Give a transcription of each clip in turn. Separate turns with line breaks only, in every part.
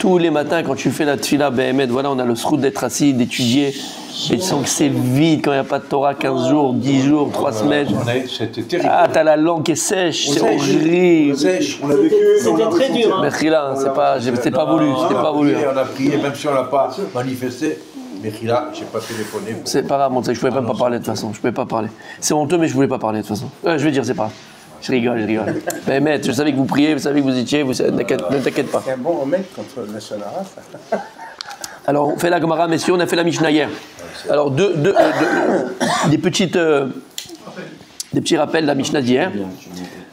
tous les matins, quand tu fais la tfila, Béhémet, voilà, on a le sroud d'être assis, d'étudier. Et tu sens que c'est vide quand il n'y a pas de Torah, 15 jours, 10 jours, 3 semaines.
C'était terrible.
Ah, t'as la langue qui est sèche, c'est horrible.
On a vécu.
C'était très dur. Hein.
Mechila, c'est pas voulu, c'était pas voulu.
On a prié, même si on n'a pas manifesté. Mechila, je n'ai pas téléphoné.
C'est pas grave, mon je pouvais même pas parler de toute façon, je pouvais pas parler. C'est honteux, mais je voulais pas parler de toute façon. Je vais dire, c'est pas grave. Je rigole. Mais maître, je savais que vous priez, vous savez que vous étiez, ne t'inquiète pas.
C'est un bon remède contre le Sonara, ça.
Alors, on fait la Gemara, messieurs, on a fait la Mishnah hier. Alors, des petits rappels de la Mishnah d'hier.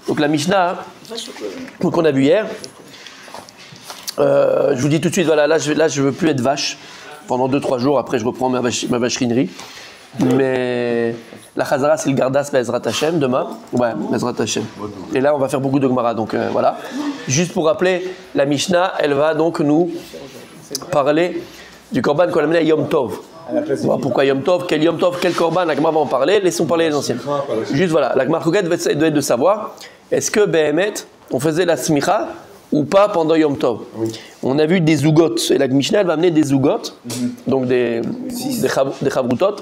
Donc, la Mishnah, qu'on a vu hier, je vous dis tout de suite, voilà, là, je veux plus être vache pendant 2-3 jours, après je reprends ma vacherinerie. Mais la Chazara, c'est le Gardas Bezrat Hashem demain. Ouais, Bezrat Hashem. Et là, on va faire beaucoup de Gemara, donc voilà. Juste pour rappeler, la Mishnah, elle va donc nous parler du Korban qu'on a amené à Yom Tov. Voilà, pourquoi Yom Tov? Quel Yom Tov? Quel Korban? La Gemara va en parler. Laissons parler les anciens. Juste voilà, la Gemara doit être de savoir, est-ce que Béhémet, on faisait la Smicha ou pas pendant Yom Tov? Oui. On a vu des zougot, et la Mishnah elle va amener des zougot, donc des chavrutot.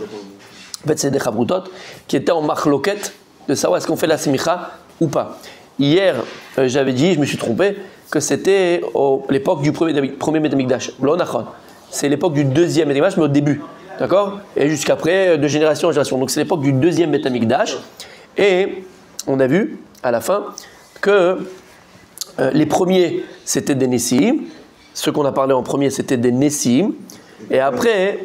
En fait, c'est des chavrutot qui étaient en marloquette de savoir est-ce qu'on fait la smicha ou pas. Hier, j'avais dit, je me suis trompé, que c'était l'époque du premier Beit Hamikdash. C'est l'époque du deuxième Beit Hamikdash, mais au début. D'accord? Et jusqu'après, de génération en génération. Donc c'est l'époque du deuxième Beit Hamikdash. Et on a vu, à la fin, que les premiers, c'était des Nessim. Ceux qu'on a parlé en premier, c'était des Nessim. Et après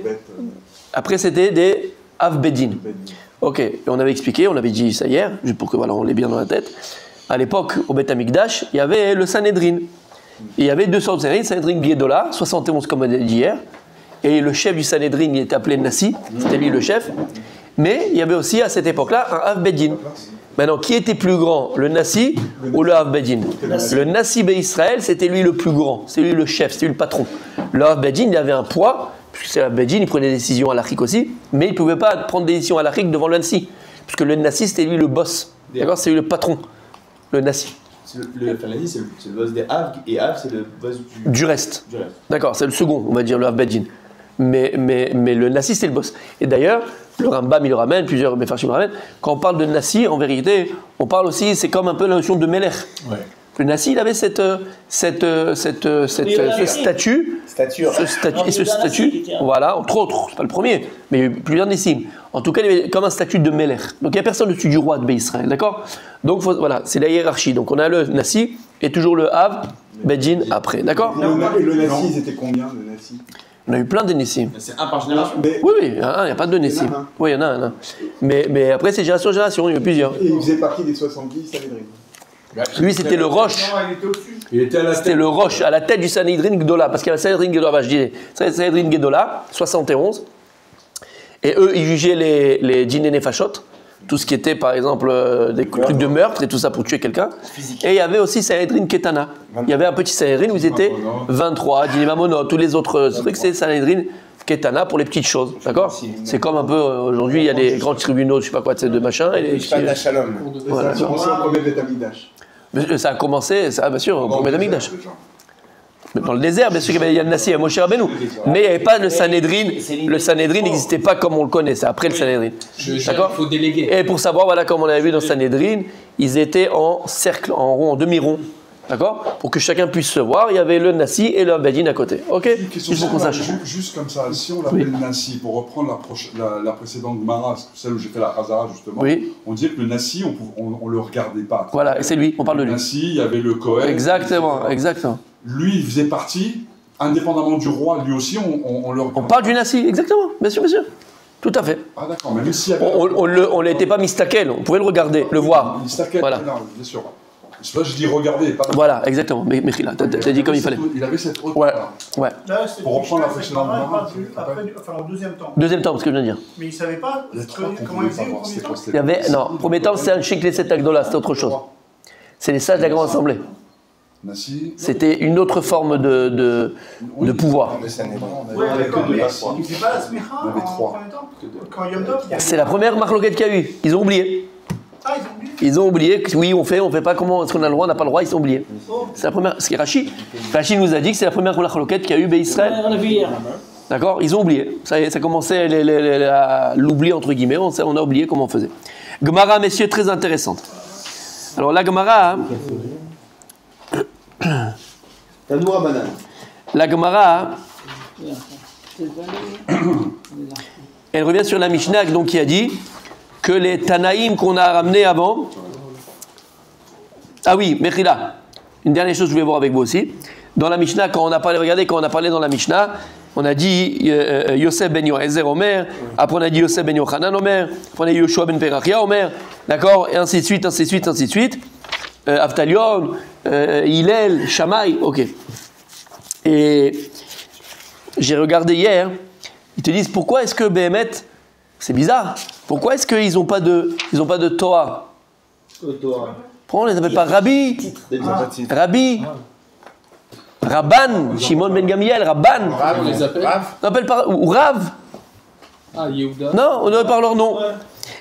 c'était des Avbedin. Ok, et on avait expliqué, on avait dit ça hier, juste pour que voilà, on l'ait bien dans la tête. À l'époque, au Beit Hamikdash, il y avait le Sanhedrin. Il y avait deux sortes de Sanhedrin, Sanhedrin Gedola, 71 comme on a dit hier. Et le chef du Sanhedrin, il était appelé Nassi, c'était lui le chef. Mais il y avait aussi à cette époque-là un Avbedin. Maintenant, qui était plus grand, le Nassi ou le Avbedin? Le Nassi Israël, c'était lui le plus grand, c'est lui le chef, c'est lui le patron. Le Avbedin, il avait un poids, puisque c'est l'Avbedin, il prenait des décisions à l'Afrique aussi, mais il ne pouvait pas prendre des décisions à l'Afrique devant le Nassi, puisque le Nassi, c'était lui le boss, d'accord? C'est lui le patron, le Nassi.
Le Falani, c'est le boss des Av, et Av, c'est le boss
du reste. D'accord, c'est le second, on va dire, le Avbedin. Mais le Nassi, c'est le boss. Et d'ailleurs, le Rambam, il le ramène, plusieurs Mefarshim le ramènent. Quand on parle de Nassi, en vérité, on parle aussi, c'est comme un peu la notion de Melech. Ouais. Le Nassi, il avait ce statut. Voilà, entre autres, c'est pas le premier, mais il y a eu plusieurs Nessim. En tout cas, il avait comme un statut de Melech. Donc il n'y a personne au-dessus du roi de Israël, d'accord? Donc voilà, c'est la hiérarchie. Donc on a le Nassi et toujours le Av, Bedin après, d'accord?
Et le Nassi, c'était combien le Nassi?
On a eu plein de Nessim.
C'est un par génération.
Oui, il n'y a pas de Nessim. Oui, il y en a un. Mais après, c'est génération en génération, il y en a plusieurs.
Et il faisait partie des 70 Sanhedrin.
Lui, c'était le Roche. C'était le Roche, à la tête du Sanhedrin Gdola. Parce qu'il y avait Sanhedrin Gdola, je dirais. Sanhedrin Gdola, 71. Et eux, ils jugeaient les dîners nefashot. Tout ce qui était, par exemple, des trucs de meurtre et tout ça pour tuer quelqu'un. Et il y avait aussi Sanhedrin Ketana. Il y avait un petit Sanhedrin où ils étaient 23, Dîner Mamonot, tous les autres trucs, c'est Sanhedrin Ketana pour les petites choses. D'accord? C'est comme un peu, aujourd'hui, il y a des grands tribunaux, je sais pas quoi, de machin. Et
pas de la Shalom.
Ça a commencé au premier Beit Hamikdash.
Ça a commencé, ça, bien sûr, au premier Beit Hamikdash. Dans le désert, bien sûr, il y a le Nassi et Moshe Rabbeinu. Mais il n'y avait pas le Sanhedrin. Le Sanhedrin n'existait pas comme on le connaît, c'est après le Sanhedrin. D'accord?
Il faut déléguer.
Et pour savoir, voilà, comme on avait vu dans le Sanhedrin, ils étaient en cercle, en rond, en demi-rond. D'accord? Pour que chacun puisse se voir, il y avait le Nassi et le Abedin à côté. Ok?
Il faut qu'on sache. Juste comme ça, si on l'appelle Nassi, pour reprendre la précédente Gemara, celle où j'ai fait la Chazara justement, on disait que le Nassi, on ne le regardait pas.
Voilà, c'est lui, on parle de lui.
Le Nassi, il y avait le Kohen.
Exactement, exactement.
Lui, il faisait partie, indépendamment du roi, lui aussi, on le regardait.
On parle du Nassi, exactement, bien sûr, bien sûr. Tout à fait.
Ah d'accord, même s'il y avait...
On n'était pas mistakel, on pouvait le regarder, le voir.
Mistakel,
voilà.
Non, bien sûr. C'est pas je dis regarder, pas...
Voilà, exactement. Mais là, t'as dit comme il fallait.
Il avait cette haute...
Ouais. Ouais.
Là,
pour reprendre la précédente
enfin, au deuxième temps.
Deuxième temps, ce que je viens de dire.
Mais il ne savait pas comment il faisait au premier temps.
Il y avait... Non, premier temps, c'est un chic les 7 Agdola, c'est autre chose. C'est les sages de la Grande Assemblée. C'était une autre forme de pouvoir.
Il ne faisait pas la smicha en premier temps.
C'est la première marloquette qu'il y a eu. Ils ont oublié.
Ah, ils ont oublié.
Ils ont oublié que oui, on fait pas, comment est-ce qu'on a le droit, on n'a pas le droit, ils ont oublié. C'est la première, ce qui est Rashi nous a dit que c'est la première halakha qu'il y a eu Israël. D'accord? Ils ont oublié. Ça commençait à l'oubli entre guillemets, on a oublié comment on faisait. Gemara, messieurs, très intéressante. Alors la Gemara...
Tanoura banane.
La Gemara... Elle revient sur la Mishnah donc, qui a dit que les Tanaïm qu'on a ramenés avant... Ah oui, Mechila. Une dernière chose que je voulais voir avec vous aussi. Dans la Mishnah, quand on a parlé dans la Mishnah, on a dit Yosef ben Yoézer Omer, après on a dit Yosef ben Yochanan Omer, après on a dit Yoshua ben Perachia Omer, d'accord, et ainsi de suite, ainsi de suite, ainsi de suite. Avtalion, Hillel, Shammai, ok. Et j'ai regardé hier, ils te disent pourquoi est-ce que Béhémet, c'est bizarre, pourquoi est-ce qu'ils n'ont pas de Torah? Pourquoi on ne les appelle pas Rabbi? Rabbi, Rabban, Shimon ben Gamliel, Rabban.
On les appelle
On appelle pas, ou Rav.
Ah, Yehuda.
Non, on appelle par leur nom.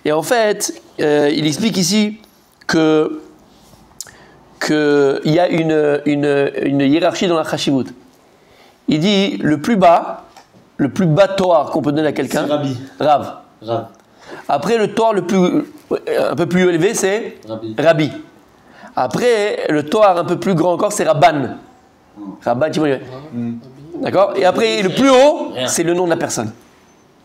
Et en fait, il explique ici qu'il y a une hiérarchie dans la Chashivut. Il dit le plus bas Torah qu'on peut donner à quelqu'un, Rav. Après, le Torah un peu plus élevé, c'est Rabbi. Après, le Torah un peu plus grand encore, c'est Rabban. Rabban, tu vois. D'accord? Et après, le plus haut, c'est le nom de la personne.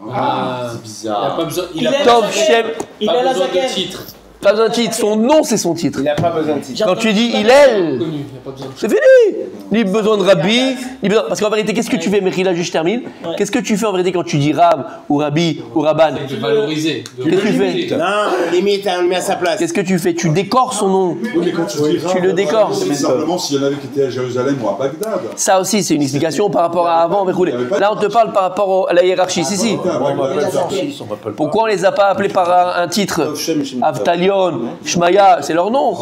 C'est bizarre.
Il a
Tov Shem.
pas besoin de titre.
Pas besoin de titre, son nom c'est son titre.
Il n'a pas besoin de titre.
Quand tu dis Hillel,
Connu, il a pas besoin de
c'est fini. Ni besoin de Rabbi, ni besoin... Parce qu'en vérité, qu'est-ce que tu fais, Mechila, juste je termine. Qu'est-ce que tu fais en vérité quand tu dis Rab, ou Rabbi, ou Rabban?
de valoriser.
Qu'est-ce que tu fais?
Non, limite, on le met à sa place.
Qu'est-ce que tu fais? Tu décores son nom.
Oui, mais quand tu dis Rav,
Tu le décores.
c'est simplement s'il y en avait qui étaient à Jérusalem ou à Bagdad.
Ça aussi, c'est une explication par rapport à avant, Mechoulé. Là, on te parle par rapport à la hiérarchie. Si. Pourquoi on les a pas appelés par un titre? Avtalion, Shmaya, c'est leur nom.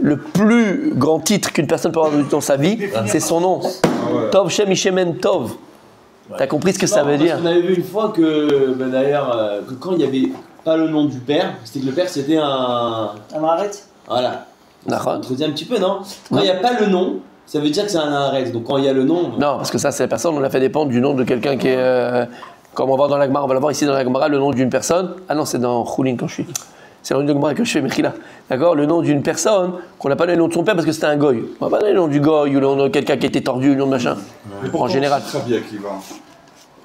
Le plus grand titre qu'une personne peut avoir dans sa vie, c'est son nom. Tov Shem Ishemen Tov. T'as compris ce que ça veut dire?
On avait vu une fois que, d'ailleurs, que quand il n'y avait pas le nom du père, c'était que le père c'était un arrête. Voilà. On te dit un petit peu, non? Quand il n'y a pas le nom, ça veut dire que c'est un arrête. Donc quand il y a le nom.
Non, parce que ça, c'est la personne, on l'a fait dépendre du nom de quelqu'un qui est. Comme on va dans la Gemara, on va l'avoir ici dans la Gemara, le nom d'une personne. Ah non, c'est dans Choulin quand je suis. C'est dans une Gemara que je fais, Mechila. D'accord? Le nom d'une personne, qu'on n'a pas donné le nom de son père parce que c'était un goy. On va pas donner le nom du goy ou le nom de quelqu'un qui était tordu, le nom de machin. En général.
Rabbi Akiva.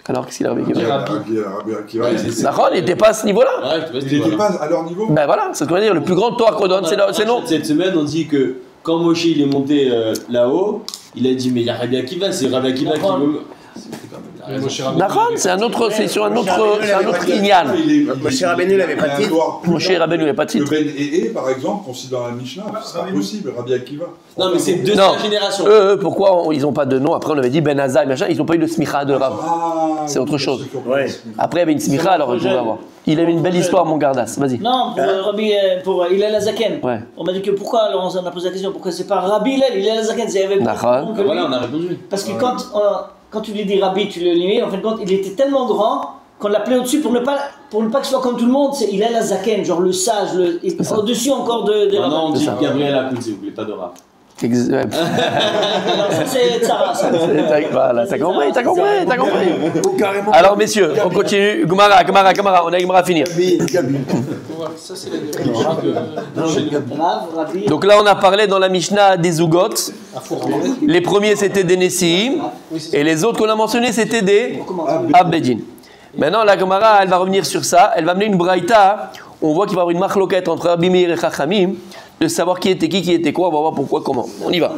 Alors, qu'est-ce qu'il a avec
Rabbi Akiva.
D'accord, il n'était pas à ce niveau-là.
Il n'était pas à leur niveau.
Ben voilà, c'est ce qu'on va dire. Le plus grand Torah qu'on donne, c'est le nom.
Cette semaine, on dit que quand Moshe il est monté là-haut, il a dit mais il y a Rabbi Akiva, c'est Rabbi Akiva qui veut.
D'accord, c'est sur un autre Inyan.
Moshe Rabbeinu n'avait pas de titre.
Moshe Rabbeinu n'avait pas de titre.
Le Ben Ee, par exemple, qu'on cite dans la Mishnah, c'est pas possible, Rabbi Akiva.
Non, mais c'est deux générations.
Eux, pourquoi ils n'ont pas de nom? Après, on avait dit Ben Azai, machin, ils n'ont pas eu de smicha de Rav. C'est autre chose. Après, il y avait une smicha, alors je vais avoir. Il avait une belle histoire, mon gardas. Vas-y.
Non, pour Hillel Azaken.
Ouais.
On m'a dit que pourquoi, on a posé la question, pourquoi c'est pas Rabbi Hillel Azaken? C'est avec
voilà, on a répondu.
Parce que quand tu lui dis Rabbi, tu le limites, en fin de compte, il était tellement grand qu'on l'appelait au-dessus pour ne pas que ce soit comme tout le monde, c'est Hillel Azaken, genre le sage, au-dessus encore de Rabbi.
Non, on dit Gabriel Akoun, s'il vous plaît, pas de rap.
Non, ça c'est Tzara, ça.
Voilà, t'as compris. Alors, messieurs, on continue. Gemara, on a Gemara à finir.
Ça, c'est la
Rabbi.
Donc là, on a parlé dans la Mishnah des Zugot. Les premiers, c'était des Nessiim. Et les autres qu'on a mentionnés, c'était des Abedin. Maintenant, la Gemara, elle va revenir sur ça. Elle va amener une braïta. On voit qu'il va y avoir une machloket entre Rabbi Meir et Chachamim, de savoir qui était quoi. On va voir pourquoi, comment. On y va.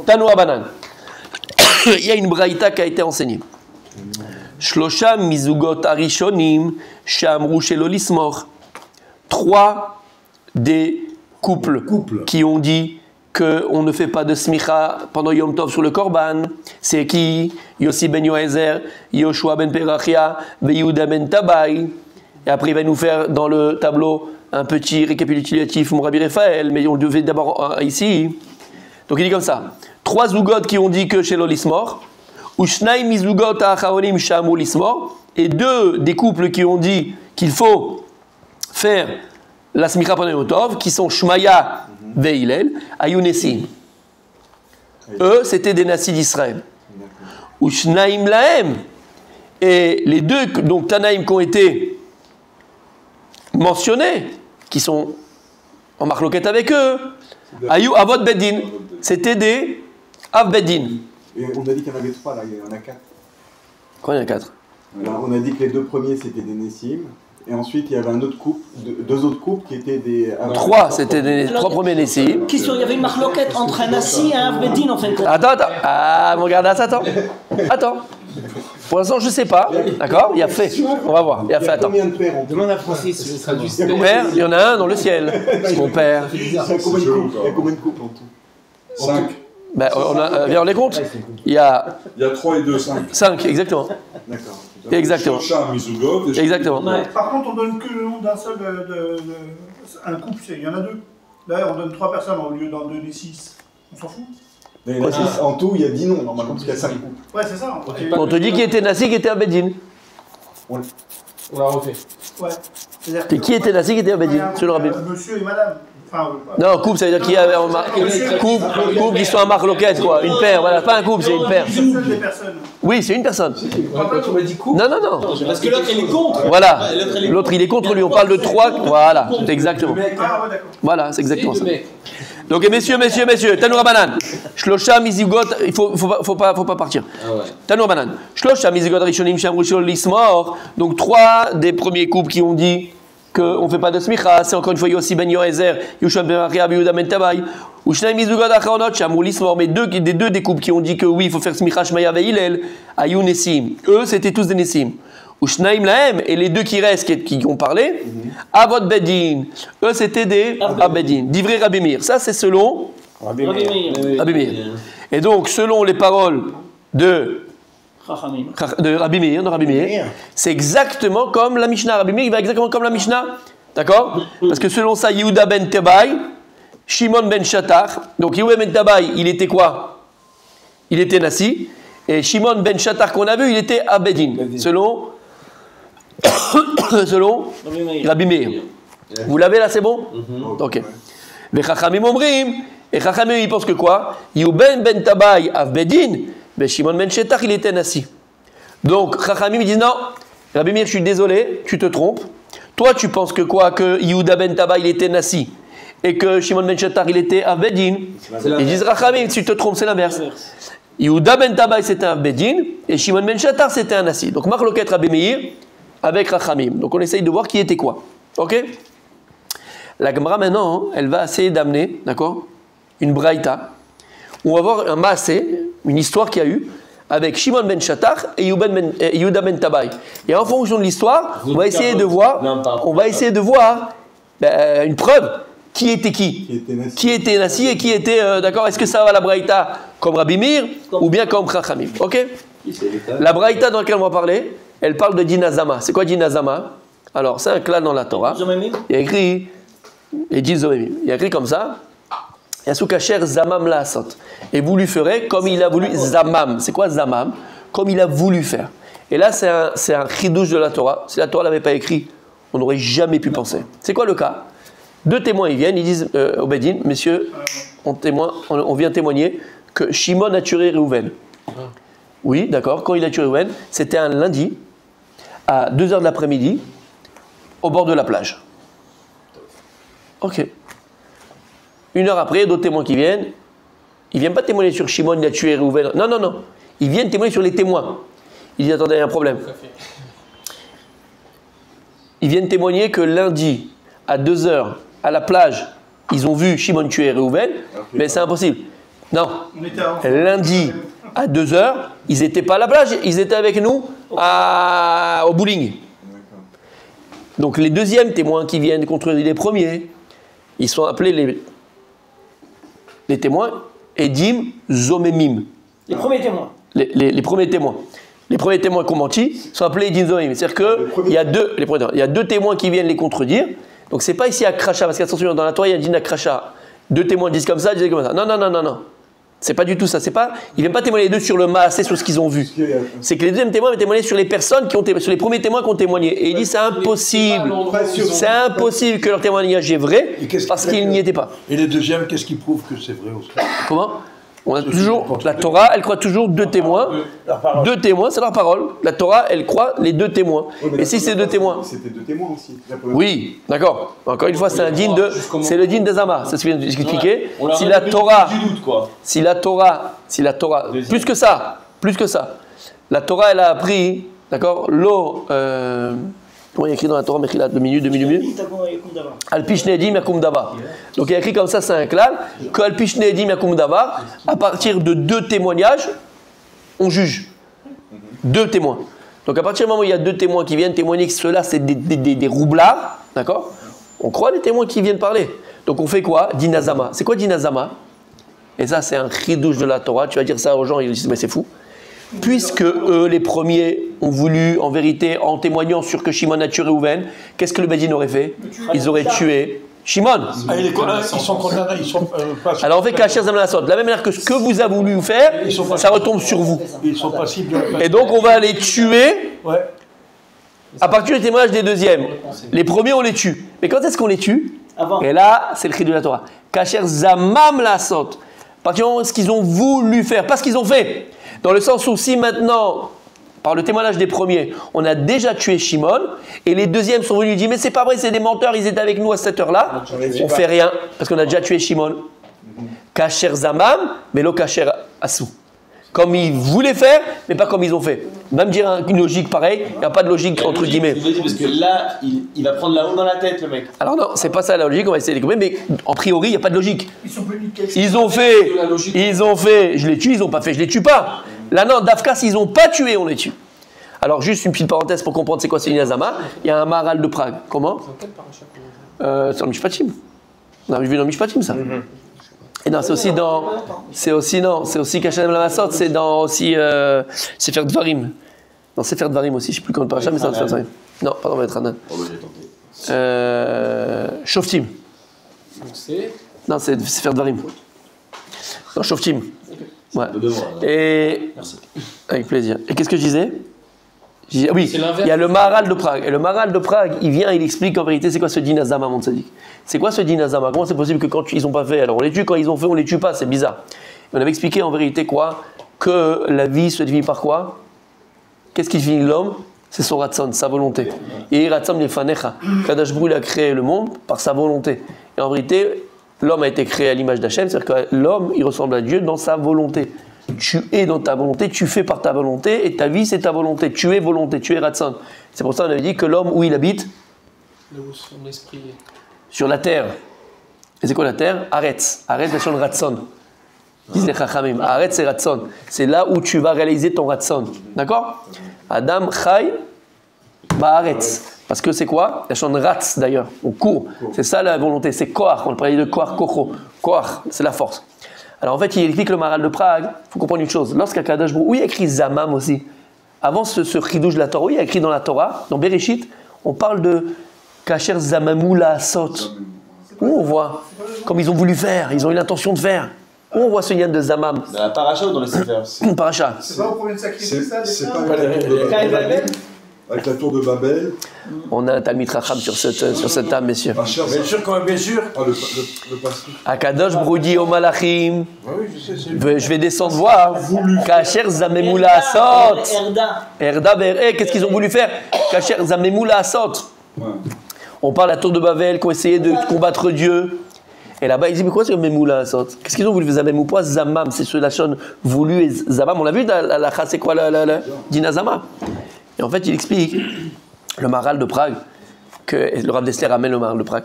Tanoura Banan. Il y a une braïta qui a été enseignée. Shlosham mizugot arishonim shamru shelo lismor. 3 des couples qui ont dit qu'on ne fait pas de smicha pendant Yom Tov sur le Korban. C'est qui? Yossi ben Yoézer, Yoshua ben Perachia, Yehuda ben Tabai. Et après, il va nous faire dans le tableau un petit récapitulatif, mon Rabbi Raphaël, mais on le devait d'abord ici. Donc il dit comme ça. 3 zougot qui ont dit que chez l'olismor, ou shnai mizougot acharonim shamu lismor, et 2 des couples qui ont dit qu'il faut faire la Smicha Panayotov, qui sont Shmaya ve Hillel, Ayu Nessim. Eux, c'était des Nassis d'Israël. Ou Shnaim Lahem. Et les deux, donc Tanaïm, qui ont été mentionnés, qui sont en marloquette avec eux, Ayu Avot Beddin. C'était des Av Beddin.
Et on a dit qu'il y en avait 3, là, il y en a 4.
Quoi, il y en a 4?
Alors, on a dit que les 2 premiers c'était des Nessim, et ensuite il y avait un autre couple, 2 autres couples qui étaient des.
3, c'était les 3 premiers Nessim.
Question, il y avait une marloquette entre un Nassi et un Avbedin en fin de compte.
Attends. Ah, mon gars, attends. Pour l'instant, je ne sais pas. D'accord? Il y a fait. On va voir. Il y a fait, attends.
Combien de pères?
On demande à Francis.
Mon père, il y en a un dans le ciel. Mon père.
Il y a combien de couples en tout?
5.
Ben, viens, on les compte. Il y a
3 et 2, 5.
5, exactement.
D'accord.
Exactement. Exactement.
Par contre, on donne que le nom d'un seul un couple, il y en a 2. Là, on donne 3 personnes au lieu d'en donner 6. On s'en fout.
Mais en tout, il y a 10 noms normalement, parce qu'il y a 5 couples.
Ouais, c'est ça.
On te dit qui était Nassi, qui était Abedin.
On l'a refait.
Ouais.
Et qui était Nassi, qui était Abedin? Sur le rabbin.
Monsieur et madame.
Non, couple, ça veut dire qu'il y a couple qui sont en marloquette, quoi. Une paire, voilà, pas un couple, c'est une paire. Oui, c'est une personne.
Tu m'as dit couple?
Non.
Parce que l'autre, il est contre.
Voilà. L'autre, il est contre lui. On parle de 3. Voilà, c'est exactement. Voilà, c'est exactement ça. Donc, messieurs, Tanoura Banan. Shlosha mizigot, il faut pas partir. Tanoura Banan. Shlosha mizigot rishonim sham rishon lismor. Donc, 3 des premiers couples qui ont dit qu'on ne fait pas de smicha, c'est encore une fois Yossi ben Yoézer, Yushua ben Maria, Yehuda ben Tabai, ou Shnaim Mizugad Achronot, Shamou Lismor, mais deux des couples qui ont dit que oui, il faut faire smicha Shmaya ve Hillel, Ayu Nessim. Eux, c'était tous des Nessim. Ou Shnaim Lahem, et les 2 qui restent, qui ont parlé, Avot Beddin. Eux, c'était des Abedin. Divrei Rabbi Meir. Ça, c'est selon Rabbi Meir. Et donc, selon les paroles de Rabbi Meir, c'est exactement comme la Mishnah. Rabbi Meir, il va exactement comme la Mishnah, d'accord? Parce que selon ça, Yehuda ben Tabai, Shimon ben Shatar, donc Yehuda ben Tabai, il était quoi? Il était Nassi, et Shimon ben Shatar qu'on a vu, il était Abedin, selon Rabbi Meir. Vous l'avez là, c'est bon? Ok. Et Chachamim Omrim, et Chachamim, il pense que quoi? Yehuda ben Tabai, Abedin, mais Shimon ben Shatar, il était Nassi. Donc, Chachamim, il dit non, Rabbi Meir, je suis désolé, tu te trompes. Toi, tu penses que quoi? Que Yehuda ben Tabai, il était Nassi. Et que Shimon ben Shatar, il était Abedin. Ils disent Chachamim, tu te trompes, c'est l'inverse. Yehuda ben Tabai, c'était un Abedin. Et Shimon ben Shatar, c'était un Nassi. Donc, marloquette Rabbi Meir avec Chachamim. Donc, on essaye de voir qui était quoi. Ok? La Gemara, maintenant, elle va essayer d'amener, d'accord, une braïta. On va voir un maasé, une histoire qu'il y a eu avec Shimon ben Shatar et Yehuda ben Tabai. Et en fonction de l'histoire, on va essayer de voir une preuve qui était qui était Nassi et qui était d'accord. Est-ce que ça va la braïta comme Rabbi Meir ou bien comme Chachamim? Ok. La braïta dans laquelle on va parler, elle parle de Dinazama. C'est quoi Dinazama? Alors c'est un clan dans la Torah. Il y a écrit il y a écrit comme ça. Yasukacher Zamam Laasot. Et vous lui ferez comme il a voulu. Zamam. C'est quoi Zamam? Comme il a voulu faire. Et là, c'est un chidouche de la Torah. Si la Torah ne l'avait pas écrit, on n'aurait jamais pu penser. C'est quoi le cas? 2 témoins, ils viennent, ils disent au Bédine, messieurs, on vient témoigner que Shimon a tué Réhouven. Oui, d'accord. Quand il a tué Réhouven, c'était un lundi, à 2h de l'après-midi, au bord de la plage. Ok. 1 heure après, d'autres témoins qui viennent. Ils ne viennent pas témoigner sur Shimon, il a tué Réhouven. Non. Ils viennent témoigner sur les témoins. Ils disent, attendez, il y a un problème. Ils viennent témoigner que lundi, à 2h, à la plage, ils ont vu Shimon tuer Réhouven. Mais c'est impossible. Non. Lundi, à 2h, ils n'étaient pas à la plage, ils étaient avec nous au bowling. Donc les deuxièmes témoins qui viennent contredire les premiers, ils sont appelés les témoins Edim Zomemim.
Les premiers témoins.
Les premiers témoins. Les premiers témoins qui ont menti sont appelés Edim Zomemim. C'est-à-dire qu'il y a 2 témoins qui viennent les contredire. Donc c'est pas ici à Kracha, parce qu'attention, dans la Torah, il y a un din à Kracha. 2 témoins disent comme ça, disent comme ça. Non. C'est pas du tout ça. C'est pas, ils viennent pas témoigner les deux sur le maasé, sur ce qu'ils ont vu. C'est que les deuxièmes témoins viennent témoigner sur les personnes qui ont témoigné, sur les premiers témoins qui ont témoigné. Et il dit c'est impossible. C'est impossible que leur témoignage est vrai parce qu'ils n'y étaient pas.
Et les deuxièmes, qu'est-ce qui prouve que c'est vrai aussi?
Comment? On a toujours, la Torah, elle croit toujours deux témoins. Deux témoins, c'est leur parole. La Torah, elle croit les deux témoins. Et si c'est deux témoins?
C'était deux témoins aussi.
Oui, d'accord. Encore une fois, c'est un digne de, c'est le digne des Amas. C'est ce que je viens d'expliquer. Si la Torah, plus que ça, la Torah, elle a appris, d'accord, l'eau. Comment il y a écrit dans la Torah, Mechila, 2 minutes. Al-Pishne Edim Yakum Davar. Donc il y a écrit comme ça, c'est un clal, que Al-Pishne Edim Yakum Davar, à partir de deux témoignages, on juge. Deux témoins. Donc à partir du moment où il y a deux témoins qui viennent témoigner que ceux-là, c'est des roublards, d'accord? On croit les témoins qui viennent parler. Donc on fait quoi? Dinazama. C'est quoi Dinazama? Et ça, c'est un chidouche de la Torah. Tu vas dire ça aux gens, ils disent, mais c'est fou. Puisque eux, les premiers, ont voulu, en vérité, en témoignant sur que Shimon a tué Réhouven, qu'est-ce que le Bédine aurait fait? Ils auraient tué Shimon.
Ils sont condamnés, ils sont pas.
Alors on fait Kacher Zaman Lasot. De la même manière que ce que vous avez voulu faire, ça retombe sur vous.
Ils sont passibles.
Et donc on va les tuer à partir du témoignage des deuxièmes. Les premiers, on les tue. Mais quand est-ce qu'on les tue? Et là, c'est le cri de la Torah. Kacher Zamam Lasot. À partir du moment où ce qu'ils ont voulu faire, pas ce qu'ils ont fait. Dans le sens où si maintenant, par le témoignage des premiers, on a déjà tué Shimon, et les deuxièmes sont venus dire mais c'est pas vrai, c'est des menteurs, ils étaient avec nous à cette heure-là, on fait rien, parce qu'on a déjà tué Shimon. Kacher Zamam, mais lo Kacher Asou. Comme ils voulaient faire, mais pas comme ils ont fait. Même dire une logique pareille, il n'y a pas de logique entre guillemets.
Parce que là, il va prendre la honte dans la tête, le mec.
Alors non, c'est pas ça la logique, on va essayer de découvrir, mais en priori, il n'y a pas de logique. Ils ont fait, je les tue, ils n'ont pas fait, je les tue pas. Là non, Dafka, s'ils n'ont pas tué, on les tue. Alors juste une petite parenthèse pour comprendre c'est quoi ce Dinazama. Il y a un Maharal de Prague. Comment? C'est dans Mishpatim. On a vu dans Mishpatim ça. Et non, c'est aussi dans. C'est aussi Kachem Lamasot, c'est dans aussi. Sefer Dvarim. Dans Sefer Dvarim aussi, je ne sais plus comment parachat, mais c'est dans Sefer Dvarim. Non, pardon, Maître Hanan. Shoftim. Non, c'est Sefer Dvarim. Non, Shoftim. Ouais. Et. Avec plaisir. Et qu'est-ce que je disais? Oui, il y a le Maharal de Prague. Et le Maharal de Prague, il vient, il explique en vérité c'est quoi ce Dinazama, mon tzaddik. C'est quoi ce Dinazama? Comment c'est possible que quand ils n'ont pas fait, alors on les tue, quand ils ont fait, on les tue pas, c'est bizarre. Et on avait expliqué en vérité quoi? Que la vie se définit par quoi? Qu'est-ce qui définit l'homme? C'est son ratson, sa volonté. Et ratson lefanecha. Kadash Brou a créé le monde par sa volonté. Et en vérité, l'homme a été créé à l'image d'Hachem, c'est-à-dire que l'homme, il ressemble à Dieu dans sa volonté. Tu es dans ta volonté, tu fais par ta volonté, et ta vie c'est ta volonté. Tu es ratson. C'est pour ça qu'on avait dit que l'homme, où il habite?
Là où son esprit est.
Sur la terre. Et c'est quoi la terre? Aretz. Aretz, c'est son ratson. Disent les chachamim. Aretz, c'est ratson. C'est là où tu vas réaliser ton ratson. D'accord? Adam chai ba'aretz. Parce que c'est quoi? La chaîne ratz d'ailleurs. On court. C'est ça la volonté. C'est koach. On parlait de koach, kocho. Koach, c'est la force. Alors en fait, il explique le Maharal de Prague. Il faut comprendre une chose. Lorsqu'à Kadosh Brou, où il y a écrit Zamam aussi? Avant ce chidouche de la Torah, où il y a écrit dans la Torah, dans Bereshit, on parle de Kacher Zamamou la Sot. Où on voit comme ils ont voulu faire, ils ont eu l'intention de faire. Où on voit ce lien de Zamam?
Dans la paracha ou dans les Sefer?
Paracha.
C'est pas au premier sacrifice ça?
C'est pas avec la tour de Babel.
On a un Talmid Racham sur cette table, messieurs.
Bien sûr, quand même, bien sûr.
Le pasteur.
Akadosh Broudi au Malachim.
Oui, je sais.
Je vais descendre voir. Kacher Zamemoula Asot. Erda Beré. Qu'est-ce qu'ils ont voulu faire? Kacher Zamemoula Asot. On parle de la tour de Babel qui ont essayé de combattre Dieu. Et là-bas, ils disent, mais quoi c'est Memoula Asot? Qu'est-ce qu'ils ont voulu faire? Zamem ou Zamam, c'est ce la chaîne voulu et Zamam. On l'a vu, la c'est quoi la Dinazama? Et en fait, il explique, le Maharal de Prague, que le Rav Dessler ramène le Maharal de Prague,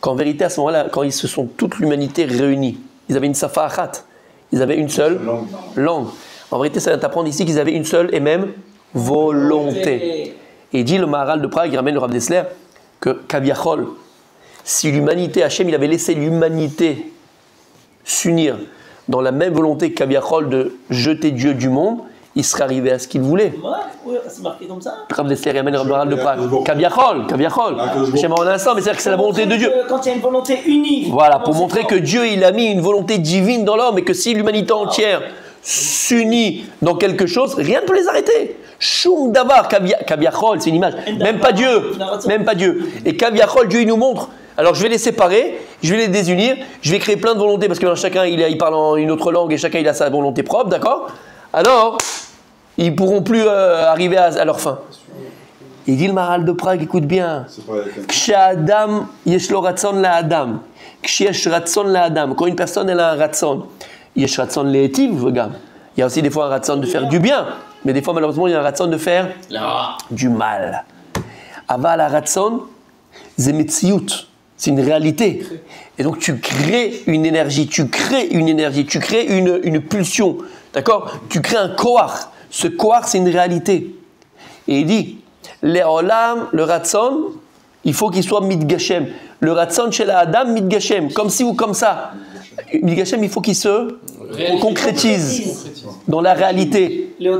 qu'en vérité, à ce moment-là, quand ils se sont toute l'humanité réunis, ils avaient une safa achat, ils avaient une seule langue. En vérité, ça vient t'apprendre ici qu'ils avaient une seule et même volonté. Et il dit, le Maharal de Prague, il ramène le Rav Dessler, que Kaviachol, si l'humanité, Hachem, il avait laissé l'humanité s'unir dans la même volonté que Kaviachol de jeter Dieu du monde, il serait arrivé à ce qu'il voulait.
Ouais, c'est marqué comme ça.
Rav Dessler amène Rav Maral de Prague. Kaviachol. Schéma en instant, mais c'est-à-dire que c'est la volonté de Dieu.
Quand il y a une volonté unie.
Voilà, pour montrer que Dieu, il a mis une volonté divine dans l'homme et que si l'humanité entière s'unit dans quelque chose, rien ne peut les arrêter. Shum davar, Kaviachol, c'est une image. Même pas Dieu. Et Kaviachol, Dieu, il nous montre. Alors je vais les séparer, je vais les désunir, je vais créer plein de volontés parce que chacun il parle en une autre langue et chacun il a sa volonté propre, d'accord? Alors, ils ne pourront plus arriver à leur fin. Il dit le Maral de Prague, écoute bien. Kshe'adam yesh lo ratzon la'adam. Kshe'yesh ratzon la'adam. Quand une personne elle a un ratzon, yesh ratzon le'etiv, regarde. Il y a aussi des fois un ratzon de faire du bien, mais des fois malheureusement il y a un ratzon de faire du mal. Aval ratzon, ze metziut. C'est une réalité. Et donc tu crées une énergie, tu crées une pulsion. D'accord? Tu crées un koar. Ce koar, c'est une réalité. Et il dit, Le'olam, le ratson, il faut qu'il soit midgashem. Le ratson chez la Adam, midgashem. Comme ci ou comme ça. Midgashem, il faut qu'il se concrétise dans la réalité. À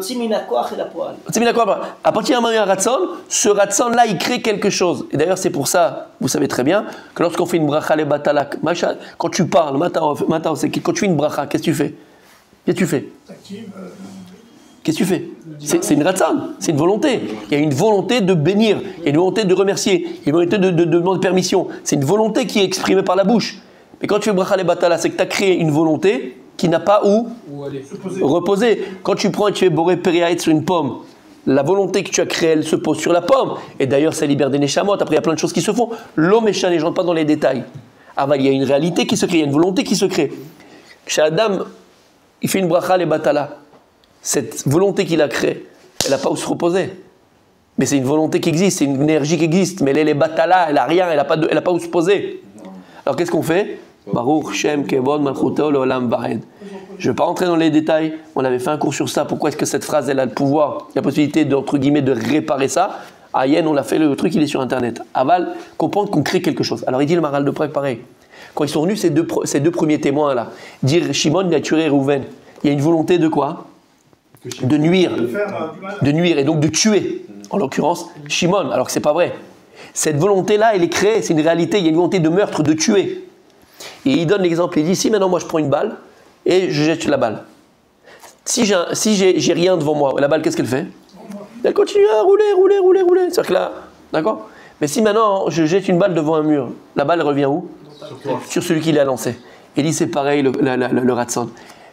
partir d'un moment, il y a un ratson, ce ratson-là, il crée quelque chose. Et d'ailleurs, c'est pour ça, vous savez très bien, que lorsqu'on fait une bracha le batalak, quand tu parles, quand tu fais une bracha, qu'est-ce que tu fais? Qu'est-ce que tu fais? C'est une ratson, c'est une volonté. Il y a une volonté de bénir, il y a une volonté de remercier, il y a une volonté de demander permission. C'est une volonté qui est exprimée par la bouche. Mais quand tu fais bracha le batala, c'est que tu as créé une volonté qui n'a pas où reposer. Quand tu prends et tu fais boré périaït sur une pomme, la volonté que tu as créée, elle se pose sur la pomme. Et d'ailleurs, ça libère des neshamot. Après, il y a plein de choses qui se font. L'homme est chané, je ne rentre pas dans les détails. Il y a une réalité qui se crée, il y a une volonté qui se crée. Chez Adam, il fait une bracha les batala. Cette volonté qu'il a créée, elle n'a pas où se reposer. Mais c'est une volonté qui existe, c'est une énergie qui existe. Mais elle est batala, elle n'a rien, elle n'a pas où se poser. Alors qu'est-ce qu'on fait? Baruch Shem Kevod Malchuto Leolam Vaed. Je ne vais pas rentrer dans les détails. On avait fait un cours sur ça. Pourquoi est-ce que cette phrase, elle a le pouvoir, la possibilité entre guillemets de réparer ça? À Yen, on l'a fait, le truc, il est sur Internet. Aval, comprendre qu'on crée quelque chose. Alors il dit le Maral de Prague, pareil. Quand ils sont venus, ces deux premiers témoins là, dire Shimon, il a tué Rouven. Il y a une volonté de quoi? De nuire. De nuire et donc de tuer. En l'occurrence, Shimon, alors que c'est pas vrai. Cette volonté-là, elle est créée, c'est une réalité. Il y a une volonté de meurtre, de tuer. Et il donne l'exemple, il dit, si maintenant moi je prends une balle et je jette la balle. Si j'ai rien devant moi, la balle, qu'est-ce qu'elle fait? Elle continue à rouler. C'est-à-dire que là, d'accord? Mais si maintenant je jette une balle devant un mur, la balle revient où? Sur celui qui l'a lancée. Et il dit, c'est pareil le ratson.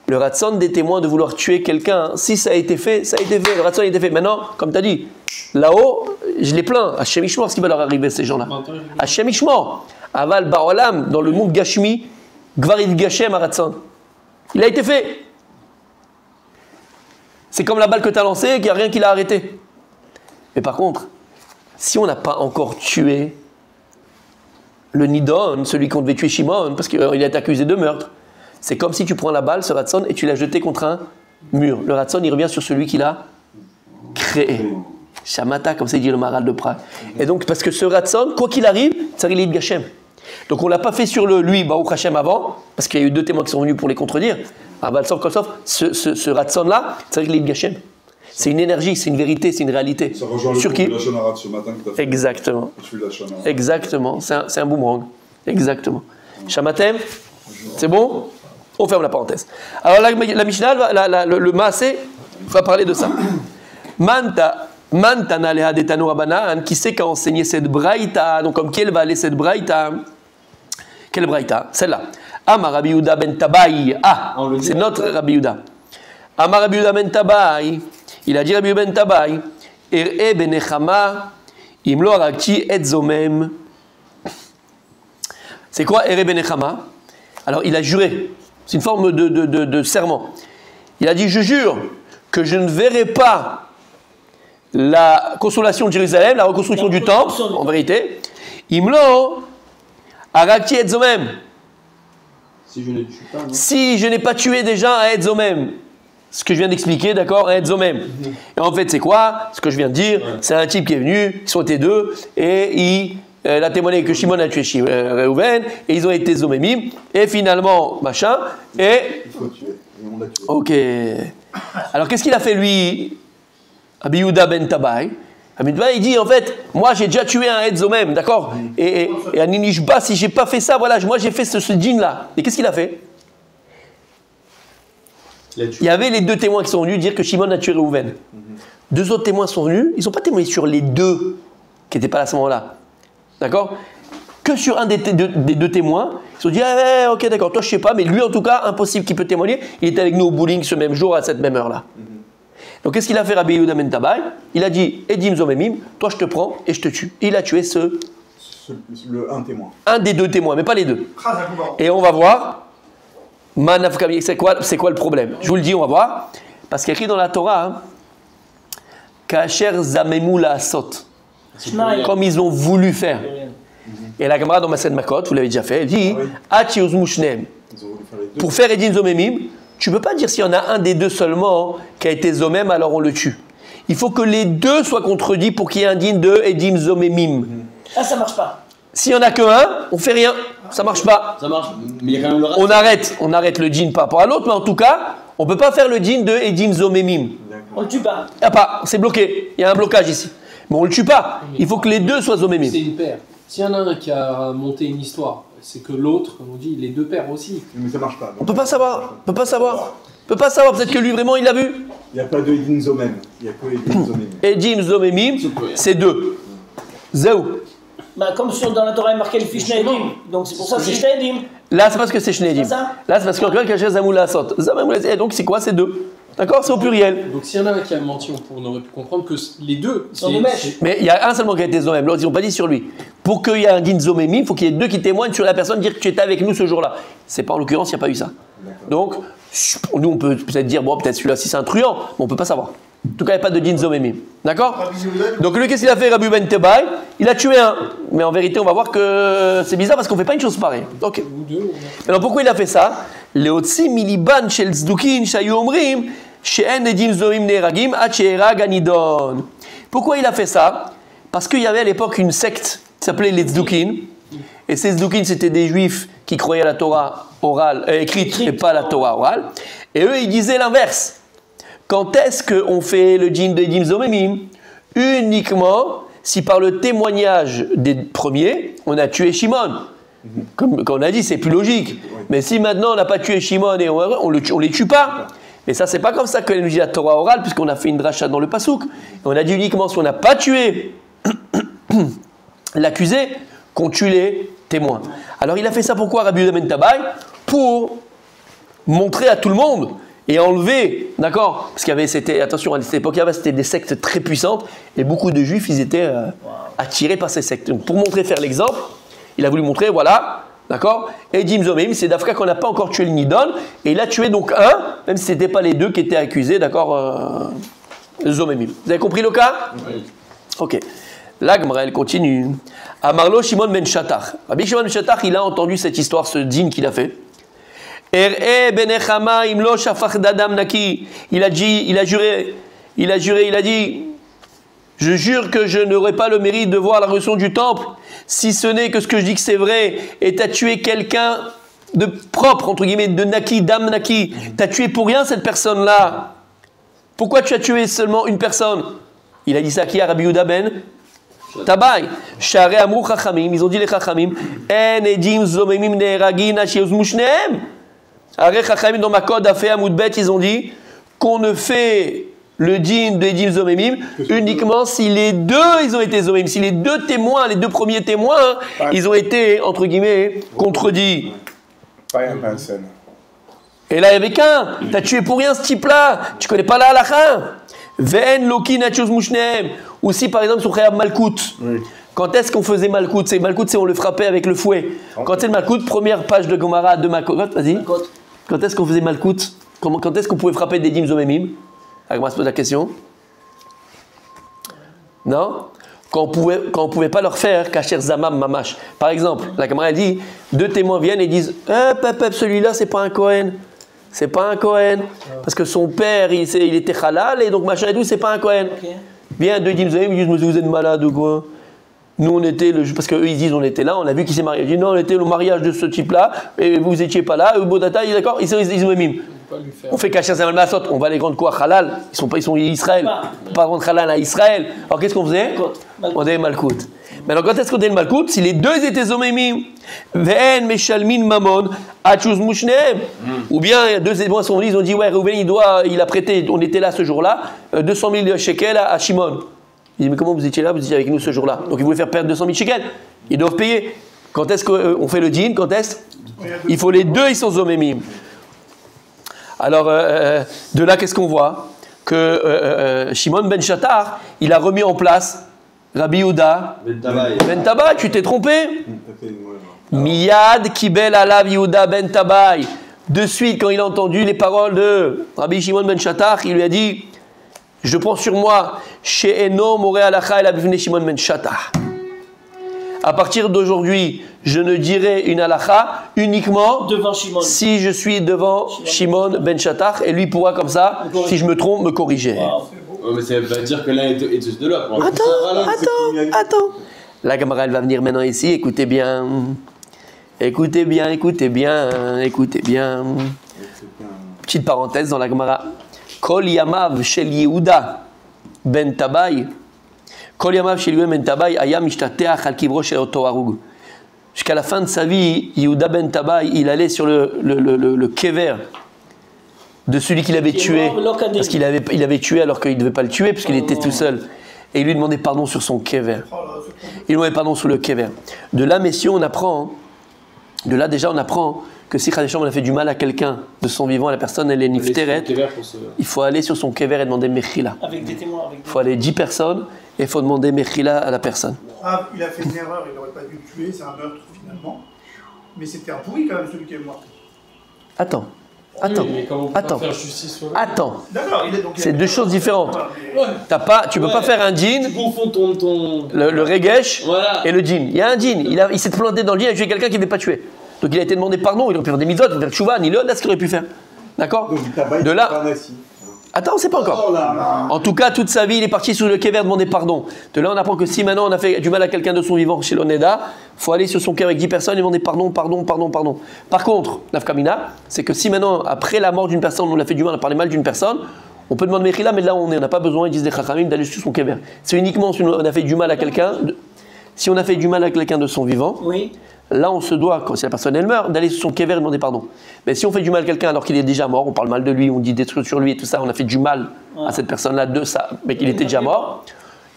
Le ratson des témoins de vouloir tuer quelqu'un, si ça a été fait, ça a été fait. Le ratson a été fait. Maintenant, comme tu as dit, là-haut, je les plains. Hachem Ishmor, ce qui va leur arriver, ces gens-là. Hachem Ishmor. Aval Baolam, dans le monde Gashmi, Gvarid Gashem Aratson. Il a été fait. C'est comme la balle que tu as lancée et qu'il n'y a rien qui l'a arrêté. Mais par contre, si on n'a pas encore tué le Nidon, celui qu'on devait tuer Shimon, parce qu'il a été accusé de meurtre, c'est comme si tu prends la balle, ce Ratson, et tu l'as jeté contre un mur. Le Ratson, il revient sur celui qui l'a créé. Shamata, comme ça dit le Maral de Prague. Et donc, parce que ce Ratson, quoi qu'il arrive, c'est Rilid Gashem. Donc, on ne l'a pas fait sur lui, Baruch Hashem, avant, parce qu'il y a eu deux témoins qui sont venus pour les contredire. Ce Ratson-là, c'est Rilid Gashem. C'est une énergie, c'est une vérité, c'est une réalité.
Ça rejoint le
sur
cours de la Shonara de ce matin que tu as fait.
Exactement. Exactement, c'est un boomerang. Exactement. Shamatem, c'est bon? On ferme la parenthèse. Alors la Mishnah, le Maasé, va parler de ça. Mantana leha detanu rabanan, qui c'est qui a enseigné cette braïta? Donc comme qui elle va aller cette braïta? Quelle braïta? Celle-là. Amar Rabbi Yehuda ben Tabaï. C'est notre Rabbi Yehuda. Amar Rabbi Yehuda ben Tabaï. Il a dit Rabbi Yehuda ben Tabaï. Er'e benechama imlo arakti et zomem. C'est quoi Er'e benechama? Alors il a juré. C'est une forme de serment. Il a dit, je jure que je ne verrai pas la consolation de Jérusalem, la reconstruction du temple, en vérité. Imlo, arakti et zomem. Si je n'ai pas tué déjà un et zomem. Ce que je viens d'expliquer, d'accord, un et zomem. Et en fait, c'est quoi? Ce que je viens de dire, c'est un type qui est venu, ils sont été deux, et il a témoigné que Shimon a tué Reuven, et ils ont été zomémim, et finalement, machin, et... Ok. Alors qu'est-ce qu'il a fait lui, Rabbi Yehuda ben Tabai? Rabbi Yehuda il dit en fait, moi j'ai déjà tué un Edzomem, d'accord? Et à Ninishba, si j'ai pas fait ça, voilà, moi j'ai fait ce djinn là. Et qu'est-ce qu'il a fait? Il y avait les deux témoins qui sont venus dire que Shimon a tué Reuven. Deux autres témoins sont venus, ils n'ont pas témoigné sur les deux qui n'étaient pas là à ce moment-là. D'accord? Que sur un des deux témoins, ils se sont dit, ah, ok, d'accord, toi je sais pas, mais lui en tout cas, impossible qu'il peut témoigner, il était avec nous au bowling ce même jour, à cette même heure-là. Donc qu'est-ce qu'il a fait Rabbi Yehuda ben Tabai? Il a dit, Edim Zomemim, toi je te prends et je te tue. Et il a tué
un témoin.
Un des deux témoins, mais pas les deux. Et on va voir, c'est quoi le problème? Je vous le dis, on va voir, parce qu'il y a écrit dans la Torah, Kacher Zamemu la Asot, comme ils ont voulu faire. Et la Gemara dans Mased Makot, vous l'avez déjà fait, elle dit pour faire Edim Zomemim, tu ne peux pas dire s'il y en a un des deux seulement qui a été Zomem, alors on le tue. Il faut que les deux soient contredits pour qu'il y ait un din de Edim Zomemim.
Ah, ça marche pas.
S'il n'y en a qu'un, on fait rien. Ça marche pas.
Ça marche. Mais il y a quand même le reste.
On arrête le din par rapport à l'autre, mais en tout cas, on ne peut pas faire le din de Edim Zomemim.
On le tue pas.
C'est bloqué. Il y a un blocage ici. Mais on ne le tue pas. Il faut que les deux soient Zomemim.
C'est une paire. S'il y en a un qui a monté une histoire, c'est que l'autre, on dit les deux pères aussi.
Mais ça marche pas.
On peut pas savoir. On peut pas savoir. Peut-être que lui vraiment il l'a vu.
Il n'y a pas de Edim Zomem. Il n'y a que Edim Zomemim.
Edim Zomemim, c'est deux. Zéou.
Bah, comme dans la Torah il est marqué le fiche Edim. Donc c'est pour ça que c'est Shnei Edim.
Là c'est parce que c'est Shnei Edim. Là c'est parce qu'en Kacher Zamou Asot. Donc c'est quoi? C'est deux. D'accord? C'est au pluriel.
Donc s'il y en a un qui a menti, on aurait pu comprendre que les deux
sont des mèches.
Mais il y a un seulement qui a été Zomem, l'autre ils n'ont pas dit sur lui. Pour qu'il y ait un din Zomemim, il faut qu'il y ait deux qui témoignent sur la personne, dire que tu étais avec nous ce jour-là. C'est pas en l'occurrence, il n'y a pas eu ça. Donc, nous on peut peut-être dire, bon peut-être celui-là si c'est un truand, mais on ne peut pas savoir. En tout cas, il n'y a pas de din Zomemim. D'accord? Donc lui, qu'est-ce qu'il a fait Rabbi Ben Tabai? Il a tué un. Mais en vérité, on va voir que c'est bizarre parce qu'on ne fait pas une chose pareille. Ok. Alors pourquoi il a fait ça? Leotsi miliban shel zdukin shayu omrim she'en edim zomim neragim ad she'era ganidon. Pourquoi il a fait ça? Parce qu'il y avait à l'époque une secte qui s'appelait les Tzdukin. Et ces Tzdukin, c'était des juifs qui croyaient à la Torah orale, écrite et pas à la Torah orale. Et eux, ils disaient l'inverse. Quand est-ce qu'on fait le djinn de Edim Zomemim? Uniquement si par le témoignage des premiers, on a tué Shimon. Comme on a dit, c'est plus logique. Mais si maintenant on n'a pas tué Shimon et on les tue pas. Mais ça, c'est pas comme ça que nous dit la Torah orale, puisqu'on a fait une dracha dans le Passouk. On a dit uniquement si on n'a pas tué l'accusé, qu'on tue les témoins. Alors il a fait ça pourquoi Rabbi Yehuda ben Tabai? Pour montrer à tout le monde et enlever, d'accord? Parce qu'il y avait, attention, à cette époque, c'était des sectes très puissantes et beaucoup de juifs, ils étaient attirés par ces sectes. Donc pour montrer, faire l'exemple, il a voulu montrer, voilà, d'accord? Edim Zomemim, c'est d'Afka qu'on n'a pas encore tué le Nidon, et il a tué donc un, même si ce n'était pas les deux qui étaient accusés, d'accord? Zomemim. Vous avez compris le cas? Oui. Ok. La Gemara, elle continue. Amarlo Shimon ben Shattach. Rabbi Shimon ben Shattach, il a entendu cette histoire, ce dîne qu'il a fait. Er'e benechama imlo shafach dadam naki. Il a juré, il a dit, je jure que je n'aurai pas le mérite de voir la révolution du temple, si ce n'est que ce que je dis que c'est vrai, et t'as tué quelqu'un de propre, entre guillemets, de naki, dam naki. T'as tué pour rien cette personne-là. Pourquoi tu as tué seulement une personne? Il a dit ça à qui? À Rabbi Yehuda ben Tabai. Share amrou chachamim, ils ont dit les chachamim, en edim zomemim ne'eragin ashiozmu shnehem. Aré chachamim dans Makod Afé Amoudbet, ils ont dit qu'on ne fait le din de edim zomemim uniquement si les deux ils ont été zomemim, si les deux témoins, les deux premiers témoins, ils ont été entre guillemets contredits. Et là il y avait qu'un. T'as tué pour rien ce type-là. Tu connais pas la halakha. Ve'en loki nachos mushnehem. Ou si par exemple, sur Khayab Malkout, quand est-ce qu'on faisait Malkout? C'est Malkout, c'est on le frappait avec le fouet. Quand c'est le Malkout, première page de Gomara de Makot, vas-y. Quand est-ce qu'on faisait Malkout? Quand est-ce qu'on pouvait frapper des Dim Zomemim? Agma se pose la question. Non? Quand on pouvait pas leur faire Kacher Zamam Mamash. Par exemple, la camarade dit, deux témoins viennent et disent, celui-là, c'est pas un Kohen. C'est pas un Kohen. Parce que son père, il était halal et donc machin et tout, c'est pas un Kohen. Bien, deux Dim Zomemim, ils disent, vous êtes malade ou quoi? Nous, on était, parce qu'eux, ils disent, on était là, on a vu qu'il s'est marié. Ils disent, non, on était le mariage de ce type-là, et vous étiez pas là, Bodata, il est d'accord, ils sont Zomemim.
pas lui faire.
On fait Kasher Zeman Maasot, on va les rendre quoi? Halal. Ils sont Israël. On peut pas rendre Halal à Israël. Alors qu'est-ce qu'on faisait? On donnait Malkout. Maintenant, quand est-ce qu'on donnait le Malkout? Si les deux étaient Zomemim, Ve'en Meshalmin Mamon, Achuz Mushneem. Ou bien, il y a deux éléments ils ont dit, ouais, Reuven, il a prêté, on était là ce jour-là, 200 000 shekels à Shimon. Il dit, mais comment vous étiez là? Vous étiez avec nous ce jour-là. Donc, ils voulaient faire perdre 200 000 shekels. Ils doivent payer. Quand est-ce qu'on fait le dîn? Quand est-ce? Il faut les deux, ils sont Zomemim. Alors, de là, qu'est-ce qu'on voit? Que Shimon ben Shatar, il a remis en place Rabbi Yehuda ben Tabai. Tu t'es trompé? Miyad kibel alav Yehuda ben Tabai. De suite, quand il a entendu les paroles de Rabbi Shimon ben Shatar, il lui a dit, je prends sur moi, She'eno more alacha el abivne Shimon ben Shatar. À partir d'aujourd'hui, je ne dirai une halakha uniquement
devant Shimon.
Si je suis devant Shimon ben Shatar, et lui pourra comme ça, si je me trompe, me corriger.
Wow. Mais ça veut pas dire que l'un est de l'autre.
Attends. La Gemara, elle va venir maintenant ici, écoutez bien. Petite parenthèse dans la Gemara. Kol yamav shel Yehuda ben Tabai. Jusqu'à la fin de sa vie, Yehuda ben Tabai, il allait sur le kever de celui qu'il avait tué, parce qu'il avait tué alors qu'il ne devait pas le tuer, puisqu'il était tout seul. Et il lui demandait pardon sur son kever. Il lui demandait pardon sur le kever. De là, messieurs, on apprend que si Khadesham on a fait du mal à quelqu'un de son vivant, la personne elle est nifteret, il faut aller sur son kever et demander mechila.
Avec des témoins.
Il faut aller 10 personnes et il faut demander mechila à la personne.
Ah, il a fait une erreur, il n'aurait pas dû le tuer, c'est un meurtre finalement. Mais c'était un pourri quand même celui qui est mort.
Attends.
D'accord,
c'est deux choses différentes. Tu peux pas faire un djinn,
tu confonds ton...
le regesh et le djinn. Il y a un djinn, il s'est planté dans le djinn, il a tué quelqu'un qui ne devait pas tuer. Donc il a été demandé pardon, il aurait pu faire des mitzvot, il aurait pu faire tchouva, ni là ce qu'il aurait pu faire. D'accord? De là. Attends, on ne sait pas encore. En tout cas, toute sa vie, il est parti sur le kever demander pardon. De là, on apprend que si maintenant on a fait du mal à quelqu'un de son vivant chez l'Oneda, il faut aller sur son kever avec 10 personnes et demander pardon. Par contre, l'afkamina, c'est que si maintenant, après la mort d'une personne, on a fait du mal, on a parlé mal d'une personne, on peut demander mechila, mais là on n'a pas besoin, ils disent des chachamim, d'aller sur son kever. C'est uniquement si on a fait du mal à quelqu'un, si on a fait du mal à quelqu'un de son vivant.
Oui.
Là, on se doit, quand si la personne elle meurt, d'aller sur son kever et demander pardon. Mais si on fait du mal à quelqu'un alors qu'il est déjà mort, on parle mal de lui, on dit des trucs sur lui et tout ça, on a fait du mal à cette personne-là de ça, mais qu'il était déjà mort,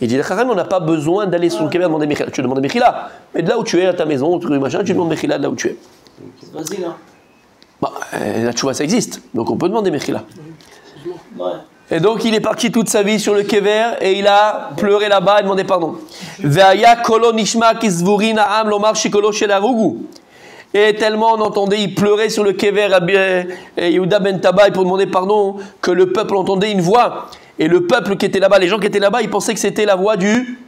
il dit on n'a pas besoin d'aller sur son kever et demander mechila. Tu demandes mechila, mais de là où tu es, à ta maison, tu demandes mechila de là où tu es.
C'est facile, hein.
La tchouva, ça existe, donc on peut demander mechila.
Ouais.
Et donc il est parti toute sa vie sur le kever et il a pleuré là-bas et demandé pardon. Et tellement on entendait, il pleurait sur le kever Yehuda ben Tabai pour demander pardon, que le peuple entendait une voix. Et le peuple qui était là-bas, les gens qui étaient là-bas, ils pensaient que c'était la voix du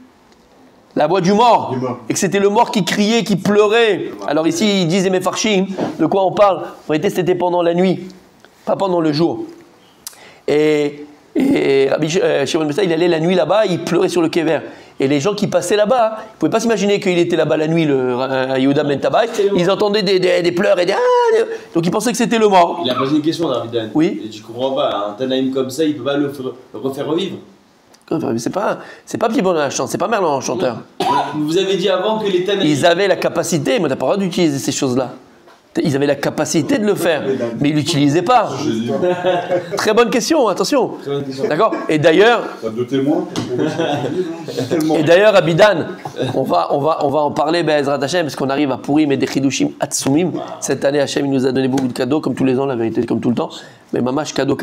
mort. Et que c'était le mort qui criait, qui pleurait. Alors ici, ils disent les Mefarshim, de quoi on parle? En réalité, c'était pendant la nuit, pas pendant le jour. Et Rabbi Shimon ben Shatar, il allait la nuit là-bas, il pleurait sur le kever. Et les gens qui passaient là-bas, ils ne pouvaient pas s'imaginer qu'il était là-bas la nuit, Yehuda ben Tabai. Ils entendaient des pleurs et donc ils pensaient que c'était le mort.
Il a posé une question, David.
Oui.
Et je comprends pas, un Tanaïm comme ça, il ne peut pas le refaire revivre.
C'est pas Pibon la chante, c'est pas Merlin le chanteur.
Vous avez dit avant que les Tanaïm...
Ils avaient la capacité, mais on n'a pas le droit d'utiliser ces choses-là. Ils avaient la capacité de le faire, mais ils ne l'utilisaient pas. Très bonne question, attention. D'accord. Et d'ailleurs, Abidan, on va en parler, Ezrat Hashem, parce qu'on arrive à Purim et des Chidushim Atsumim. Cette année, Hashem, il nous a donné beaucoup de cadeaux, comme tous les ans, la vérité, comme tout le temps. Mais mamash, cadeau.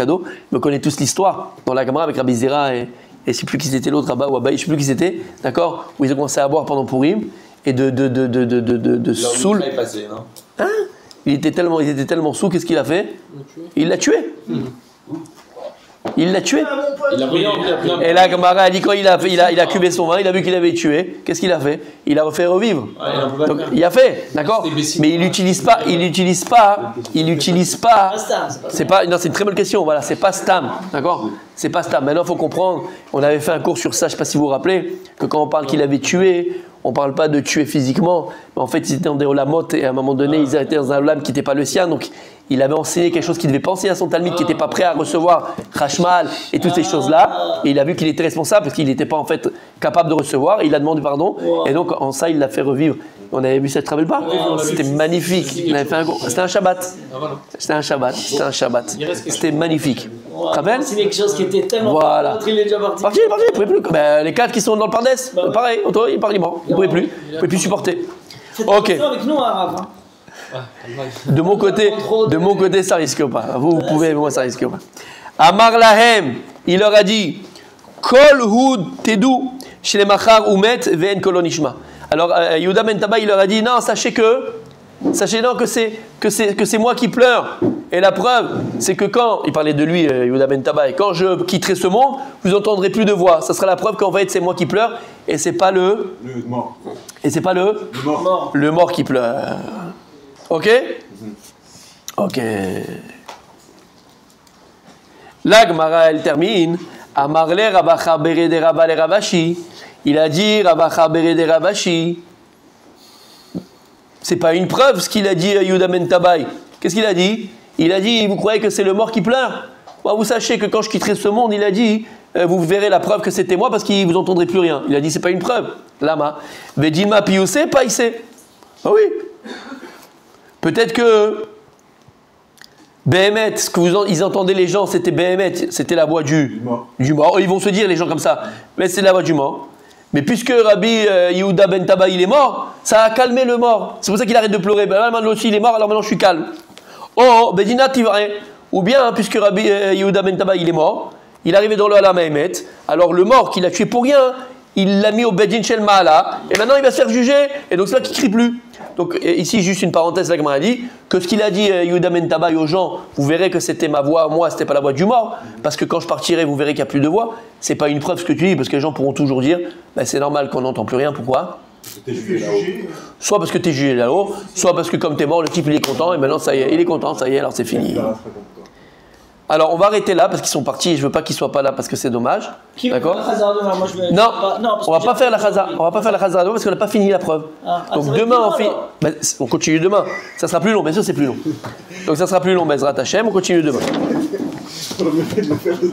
On connaît tous l'histoire dans la Gemara avec Rabbi Zera et je ne sais plus qui c'était l'autre, Abba ou Abba, je ne sais plus qui c'était, d'accord, où ils ont commencé à boire pendant Purim et de saoul. Hein? Ils étaient tellement sous, qu'est-ce qu'il a fait? Il l'a tué. Il l'a tué. Et la Gemara a dit quand il a cubé son vin, il a vu qu'il avait tué. Qu'est-ce qu'il a fait? Il a refait revivre. Donc, il a fait, d'accord. Mais il n'utilise pas. C'est pas. Non, c'est une très bonne question. Voilà, c'est pas stam, d'accord. C'est pas stam. Maintenant, il faut comprendre. On avait fait un cours sur ça. Je ne sais pas si vous vous rappelez que quand on parle qu'il avait tué, on ne parle pas de tuer physiquement. Mais en fait, ils étaient dans des olamotes et à un moment donné, ils étaient dans un olam qui n'était pas le sien. Donc, il avait enseigné quelque chose qu'il devait pas enseigner à son Talmud, qui n'était pas prêt à recevoir Rachmal et toutes ces choses-là. Et il a vu qu'il était responsable parce qu'il n'était pas en fait capable de recevoir. Il a demandé pardon. Et donc en ça, il l'a fait revivre. On avait vu ça, tu te rappelles pas? C'était magnifique. Il avait fait c'était un Shabbat. C'était un Shabbat. C'était un Shabbat. C'était magnifique. Tu te rappelles?
C'est quelque chose qui était tellement.
Voilà.
Il est déjà parti.
Parti, il pouvait plus. Ben, les 4 qui sont dans le Pardès, pareil, il part libre. Il pouvait plus supporter. Ok.
Avec nous, Arabe.
De mon côté, ça risque pas. Vous pouvez, moi, ça risque pas. Amar Lahem, il leur a dit, Kol Hud Tedou, chez les Machar Umet, Ven Kolonishma. Alors, Yehuda Ben Taba, il leur a dit, non, sachez non, que c'est moi qui pleure. Et la preuve, c'est que quand, il parlait de lui, Yehuda Ben Taba, et quand je quitterai ce monde, vous n'entendrez plus de voix. Ça sera la preuve qu'en fait, c'est moi qui pleure, et c'est pas le
mort.
Et c'est pas le mort qui pleure. Ok? Ok. La Gemara, elle termine. Amarle Rabacha Bere de Rabba le Ravashi. Il a dit Rabacha Bere de Ravashi. C'est pas une preuve ce qu'il a dit à Yehuda Ben Tabai. Qu'est-ce qu'il a dit? Il a dit, vous croyez que c'est le mort qui pleure? Bon, vous sachez que quand je quitterai ce monde, il a dit, vous verrez la preuve que c'était moi parce qu'il vous entendrez plus rien. Il a dit, c'est pas une preuve. Lama. Vedilma Piusé, païsé. Ah oui. Peut-être que Behemet, ce que ils entendaient les gens, c'était Behemet, c'était la voix du mort. Ils vont se dire, les gens comme ça, mais c'est la voix du mort. Mais puisque Rabbi Yehuda Ben Taba, il est mort, ça a calmé le mort. C'est pour ça qu'il arrête de pleurer. Ben là, maintenant aussi, il est mort, alors maintenant je suis calme. Oh, Bedina Tivare. Ou bien, puisque Rabbi Yehuda Ben Taba, il est mort, il est arrivé dans le Alam Emet, alors le mort qu'il a tué pour rien, il l'a mis au Bedin Shel Maala, et maintenant il va se faire juger, et donc c'est là qu'il ne crie plus. Donc ici, juste une parenthèse, la Gemara dit que ce qu'il a dit Yehuda Ben Tabai aux gens, vous verrez que c'était ma voix, moi, c'était pas la voix du mort, parce que quand je partirai, vous verrez qu'il n'y a plus de voix. C'est pas une preuve ce que tu dis, parce que les gens pourront toujours dire, ben, c'est normal qu'on n'entend plus rien, pourquoi? Soit parce que tu es jugé là-haut, soit parce que comme tu es mort, le type il est content, et maintenant ça y est, il est content, ça y est, alors c'est fini. Alors on va arrêter là parce qu'ils sont partis et je veux pas qu'ils soient pas là parce que c'est dommage. D'accord? Non, on va pas faire la Chazara. On va pas faire la Chazara parce qu'on n'a pas fini la preuve. Donc demain on continue demain. Ça sera plus long, bien sûr c'est plus long. Donc ça sera plus long, Bezrat Hashem, on continue demain.